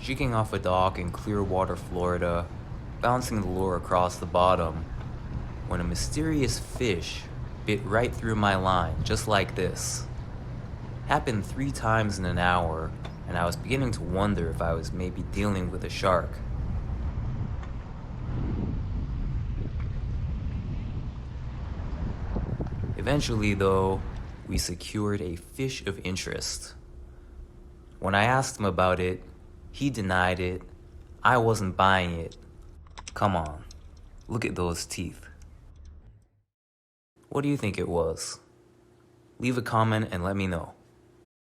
jigging off a dock in Clearwater, Florida, bouncing the lure across the bottom, when a mysterious fish bit right through my line, just like this. Happened 3 times in an hour, and I was beginning to wonder if I was maybe dealing with a shark. Eventually, though, we secured a fish of interest. When I asked him about it, he denied it. I wasn't buying it. Come on, look at those teeth. What do you think it was? Leave a comment and let me know.